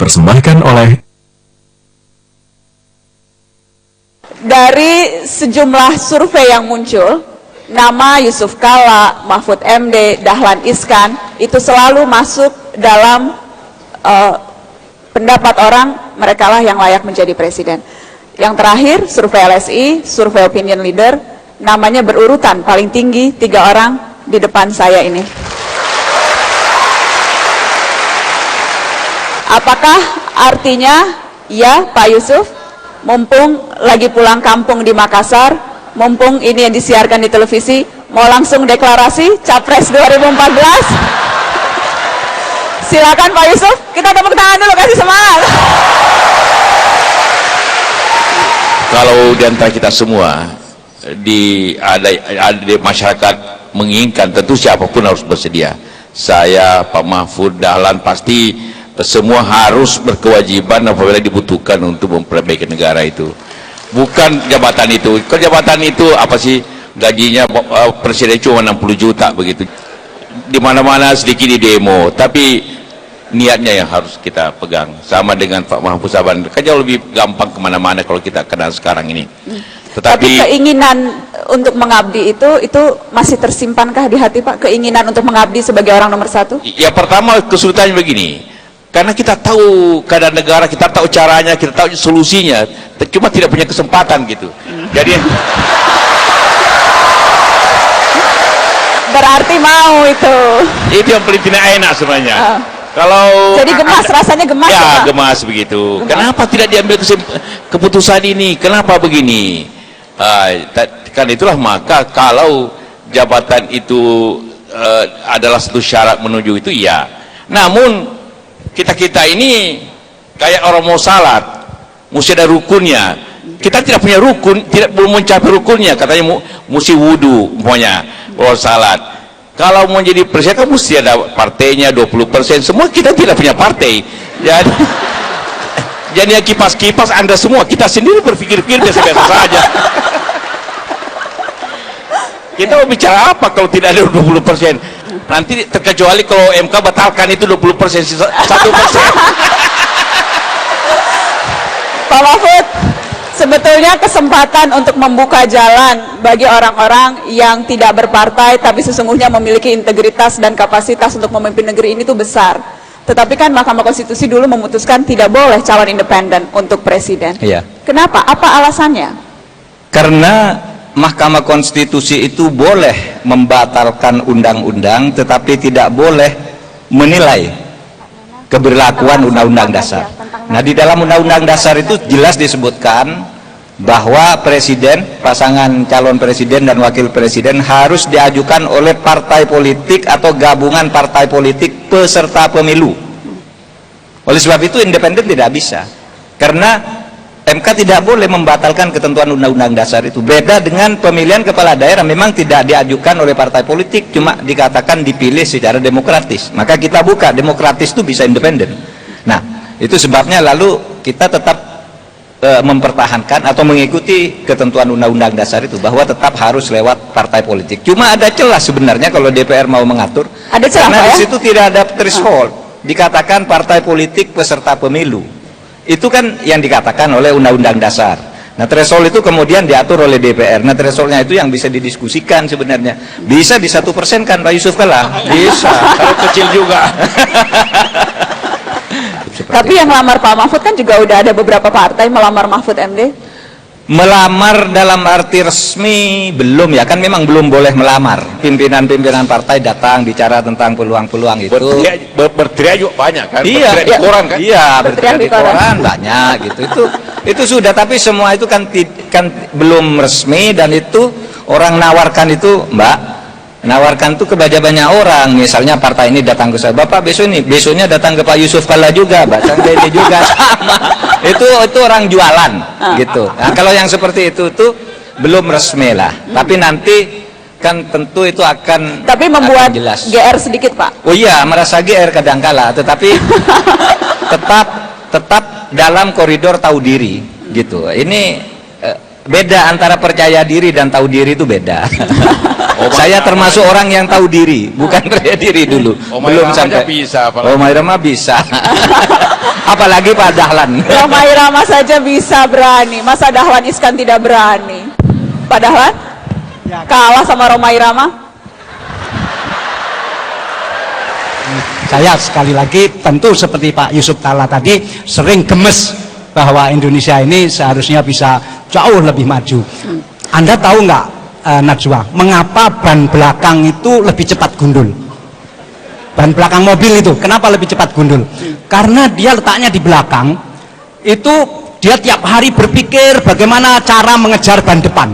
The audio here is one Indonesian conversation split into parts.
dipersembahkan oleh dari sejumlah survei yang muncul, nama Yusuf Kalla, Mahfud MD, Dahlan Iskan itu selalu masuk dalam pendapat orang merekalah yang layak menjadi presiden. Yang terakhir survei LSI, survei opinion leader, namanya berurutan paling tinggi 3 orang di depan saya ini. Apakah artinya ya Pak Yusuf, mumpung lagi pulang kampung di Makassar, mumpung ini yang disiarkan di televisi, mau langsung deklarasi Capres 2014? Silakan Pak Yusuf, kita tepuk tangan dulu, kasih semangat. Kalau di antara kita semua ada di masyarakat menginginkan, tentu siapapun harus bersedia. Saya, Pak Mahfud, Dahlan, pasti semua harus berkewajiban apabila dibutuhkan untuk memperbaiki negara itu. Bukan jabatan itu. Kalau jabatan itu apa sih, gajinya presiden cuma 60 juta begitu. Di mana-mana sedikit di demo, tapi niatnya yang harus kita pegang. Sama dengan Pak Mahfud Saban, kan jauh lebih gampang kemana-mana kalau kita kenal sekarang ini. Tapi keinginan untuk mengabdi itu masih tersimpankah di hati Pak? Keinginan untuk mengabdi sebagai orang nomor 1? Ya, pertama kesulitannya begini, karena kita tahu keadaan negara, kita tahu caranya, kita tahu solusinya, cuma tidak punya kesempatan gitu. Jadi berarti mau itu yang paling tidak enak sebenarnya. Kalau jadi gemas, rasanya gemas ya, Pak? Gemas begitu. Gemas. Kenapa tidak diambil keputusan ini? Kenapa begini? Kan itulah, maka kalau jabatan itu adalah satu syarat menuju itu, ya. Namun kita ini kayak orang mau salat, mesti ada rukunnya. Kita tidak punya rukun, belum mencapai rukunnya. Katanya mesti wudu, pokoknya kalau salat. Kalau mau jadi presiden kan mesti ada partainya 20%. Semua kita tidak punya partai. Jadi yang kipas-kipas Anda semua, kita sendiri berpikir-pikir biasa-biasa saja. Kita mau bicara apa kalau tidak ada 20%? Nanti terkecuali kalau MK batalkan itu 20%, 1%. Pak Mahfud, sebetulnya kesempatan untuk membuka jalan bagi orang-orang yang tidak berpartai tapi sesungguhnya memiliki integritas dan kapasitas untuk memimpin negeri ini tuh besar. Tetapi kan Mahkamah Konstitusi dulu memutuskan tidak boleh calon independen untuk presiden. Iya. Kenapa? Apa alasannya? Karena Mahkamah Konstitusi itu boleh membatalkan undang-undang, tetapi tidak boleh menilai keberlakuan undang-undang dasar. Nah, di dalam undang-undang dasar itu jelas disebutkan bahwa presiden, pasangan calon presiden dan wakil presiden harus diajukan oleh partai politik atau gabungan partai politik peserta pemilu. Oleh sebab itu independen tidak bisa, karena MK tidak boleh membatalkan ketentuan undang-undang dasar itu. Beda dengan pemilihan kepala daerah, memang tidak diajukan oleh partai politik, cuma dikatakan dipilih secara demokratis. Maka kita buka, demokratis itu bisa independen. Nah, itu sebabnya lalu kita tetap mempertahankan atau mengikuti ketentuan undang-undang dasar itu, bahwa tetap harus lewat partai politik. Cuma ada celah sebenarnya kalau DPR mau mengatur. Ada celah, karena ya? di situ tidak ada threshold. Dikatakan partai politik peserta pemilu. Itu kan yang dikatakan oleh undang-undang dasar. Nah, threshold itu kemudian diatur oleh DPR. Nah, thresholdnya itu yang bisa didiskusikan sebenarnya. Bisa di 1% kan Pak Yusuf Kalla? Bisa. Kalau kecil juga. Tapi yang melamar Pak Mahfud kan juga udah ada beberapa partai melamar Mahfud MD. Melamar dalam arti resmi belum, ya kan, memang belum boleh melamar. Pimpinan-pimpinan partai datang bicara tentang peluang-peluang itu. Berteriak juga banyak kan? Iya, berteriak di koran kan? Iya, berteriak di koran banyak gitu. Itu sudah, tapi semua itu kan belum resmi, dan itu orang nawarkan itu, Mbak. Nawarkan itu kepada banyak orang. Misalnya partai ini datang ke saya, Bapak besok ini, besoknya datang ke Pak Yusuf Kalla juga, Mbak Chandra ini juga, sama. Itu orang jualan gitu. Nah, kalau yang seperti itu tuh belum resmi lah. Tapi nanti kan tentu itu akan membuat jelas. GR sedikit Pak. Oh iya, merasa GR kadangkala, tetapi tetap dalam koridor tahu diri gitu. Ini beda antara percaya diri dan tahu diri itu beda. Saya termasuk orang yang tahu diri, bukan percaya diri dulu. Belum sampai. Bisa, Romai Rama bisa. Apalagi Pak Dahlan. Romai Rama saja bisa berani, masa Dahlan Iskan tidak berani? Pak Dahlan? Kalah sama Romai Rama? Saya sekali lagi tentu seperti Pak Yusuf Kalla tadi sering gemes bahwa Indonesia ini seharusnya bisa jauh lebih maju. Anda tahu nggak Najwa, mengapa ban belakang itu lebih cepat gundul? Ban belakang mobil itu kenapa lebih cepat gundul? Karena dia letaknya di belakang, itu dia tiap hari berpikir bagaimana cara mengejar ban depan.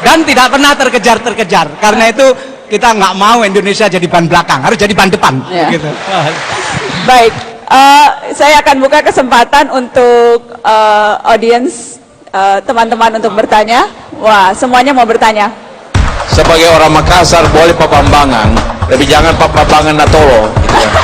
Dan tidak pernah terkejar. Karena itu kita nggak mau Indonesia jadi ban belakang, harus jadi ban depan. Ya. Gitu. Baik, saya akan buka kesempatan untuk audiens, teman-teman untuk bertanya. Wah, semuanya mau bertanya. Sebagai orang Makassar boleh Pak Bambangan, tapi jangan Pak Bambangan Natolo gitu ya.